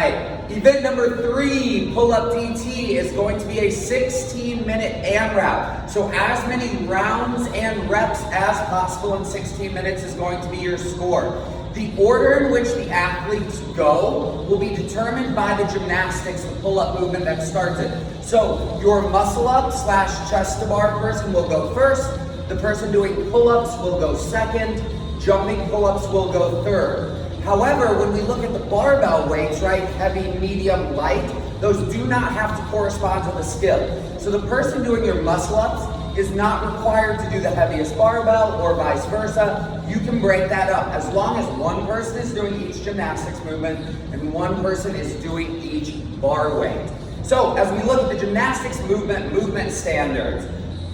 right, event number 3, pull-up DT, is going to be a 16-minute AMRAP. So as many rounds and reps as possible in 16 minutes is going to be your score. The order in which the athletes go will be determined by the gymnastics, the pull-up movement that starts it. So your muscle-up / chest to bar person will go first. The person doing pull-ups will go second. Jumping pull-ups will go third. However, when we look at the barbell weights, right, heavy, medium, light, those do not have to correspond to the skill. So the person doing your muscle-ups is not required to do the heaviest barbell or vice versa. You can break that up as long as one person is doing each gymnastics movement and one person is doing each bar weight. So as we look at the gymnastics movement standards,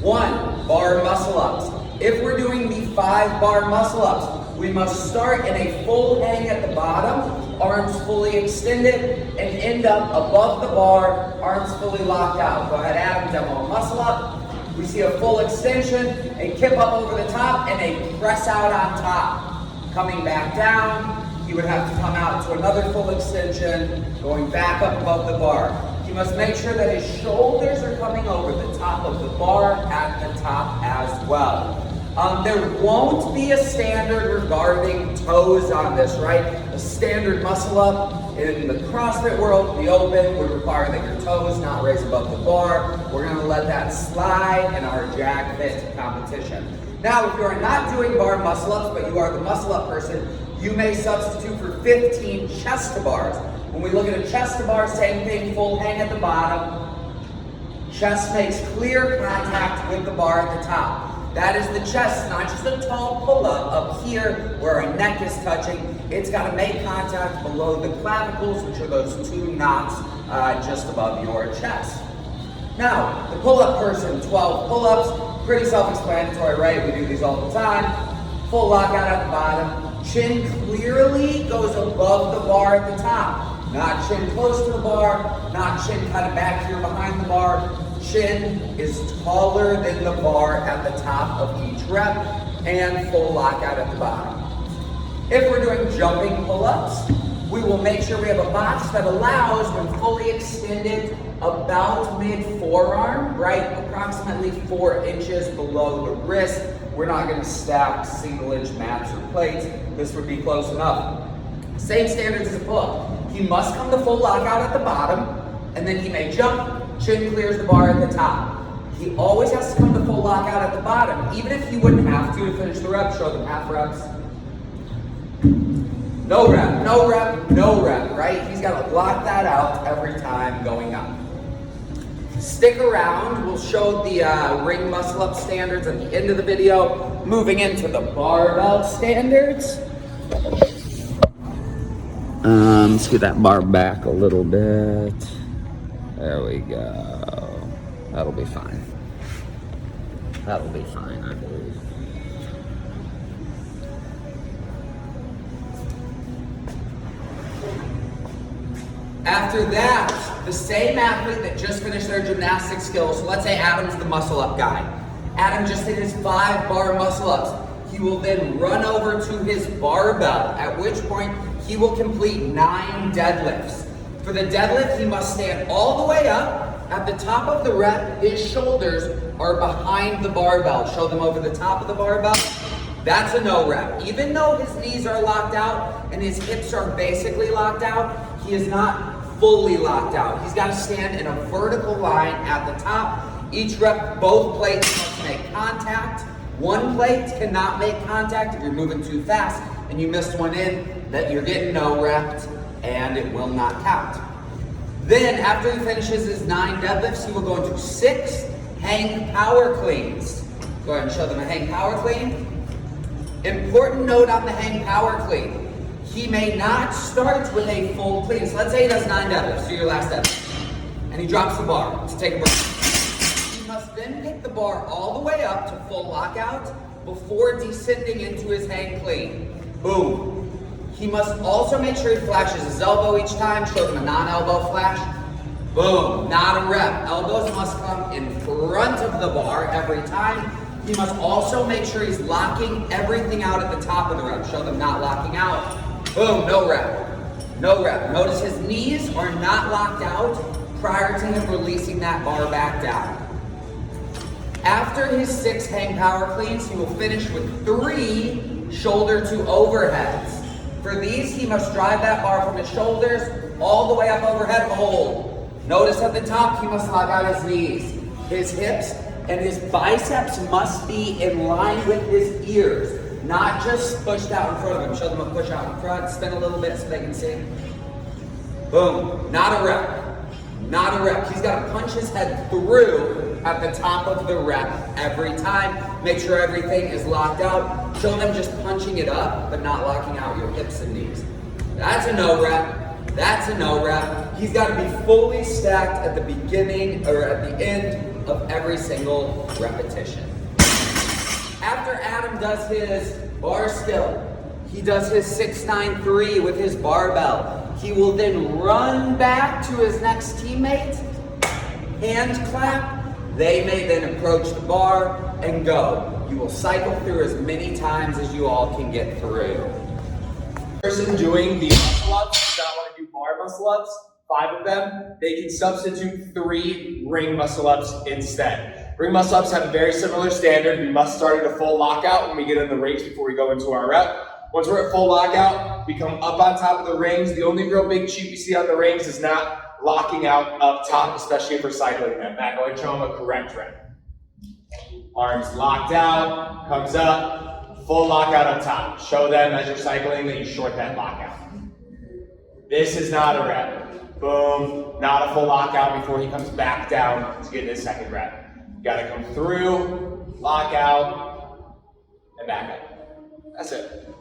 1, bar muscle-ups. If we're doing the 5 bar muscle-ups, we must start in a full hang at the bottom, arms fully extended, and end up above the bar, arms fully locked out. Go ahead, Adam, demo a muscle up. We see a full extension, a kip up over the top, and a press out on top. Coming back down, he would have to come out to another full extension, going back up above the bar. He must make sure that his shoulders are coming over the top of the bar at the top as well. There won't be a standard regarding toes on this, right? A standard muscle up in the CrossFit world, the open, would require that your toes not raise above the bar. We're gonna let that slide in our Jag Fit competition. Now, if you are not doing bar muscle ups, but you are the muscle up person, you may substitute for 15 chest to bars. When we look at a chest to bar, same thing, full hang at the bottom. Chest makes clear contact with the bar at the top. That is the chest, not just a tall pull-up up here where our neck is touching. It's got to make contact below the clavicles, which are those 2 knots just above your chest. Now, the pull-up person, 12 pull-ups, pretty self-explanatory, right? We do these all the time. Full lockout at the bottom. Chin clearly goes above the bar at the top. Not chin close to the bar, not chin kind of back here behind the bar. Chin is taller than the bar at the top of each rep, and full lockout at the bottom. If we're doing jumping pull-ups, we will make sure we have a box that allows, when fully extended, about mid-forearm, right? Approximately 4 inches below the wrist. We're not gonna stack single-inch mats or plates. This would be close enough. Same standards as a pull-up. He must come to full lockout at the bottom, and then he may jump. Chin clears the bar at the top. He always has to come to full lockout at the bottom, even if he wouldn't have to finish the rep. Show them half reps. No rep, no rep, no rep, right? He's got to lock that out every time going up. Stick around. We'll show the ring muscle up standards at the end of the video. Moving into the barbell standards. Let's get that bar back a little bit. There we go. That'll be fine. That'll be fine, I believe. After that, the same athlete that just finished their gymnastic skills, so let's say Adam's the muscle up guy. Adam just did his 5 bar muscle ups. He will then run over to his barbell, at which point he will complete 9 deadlifts. For the deadlift, he must stand all the way up. At the top of the rep, his shoulders are behind the barbell. Show them over the top of the barbell. That's a no rep. Even though his knees are locked out and his hips are basically locked out, he is not fully locked out. He's got to stand in a vertical line at the top. Each rep, both plates must make contact. One plate cannot make contact if you're moving too fast and you missed one in, that you're getting no reps, and it will not count. Then, after he finishes his 9 deadlifts, he will go into 6 hang power cleans. Go ahead and show them a hang power clean. Important note on the hang power clean. He may not start with a full clean. So let's say he does 9 deadlifts, do your last deadlift, and he drops the bar to take a break. He must then pick the bar all the way up to full lockout before descending into his hang clean. Boom. He must also make sure he flashes his elbow each time. Show them a non-elbow flash. Boom, not a rep. Elbows must come in front of the bar every time. He must also make sure he's locking everything out at the top of the rep. Show them not locking out. Boom, no rep. No rep. Notice his knees are not locked out prior to him releasing that bar back down. After his 6 hang power cleans, he will finish with 3 shoulder to overheads. For these, he must drive that bar from his shoulders all the way up overhead, hold. Notice at the top, he must lock out his knees. His hips and his biceps must be in line with his ears, not just pushed out in front of him. Show them a push out in front, spin a little bit so they can see. Boom, not a rep. Not a rep. He's got to punch his head through at the top of the rep every time. Make sure everything is locked out. Show them just punching it up, but not locking out your hips and knees. That's a no rep. That's a no rep. He's got to be fully stacked at the beginning or at the end of every single repetition. After Adam does his bar skill, he does his 6-9-3 with his barbell. He will then run back to his next teammate, hand clap. They may then approach the bar and go. You will cycle through as many times as you all can get through. Person doing the muscle ups does not want to do bar muscle ups, 5 of them, they can substitute 3 ring muscle ups instead. Ring muscle ups have a very similar standard. We must start at a full lockout when we get in the rings before we go into our rep. Once we're at full lockout, we come up on top of the rings. The only real big cheat we see on the rings is not locking out up top, especially if we're cycling them. Matt, go ahead and show them a correct rep. Arms locked out, comes up, full lockout up top. Show them as you're cycling that you short that lockout. This is not a rep. Boom, not a full lockout before he comes back down to get his second rep. You gotta come through, lock out, and back up. That's it.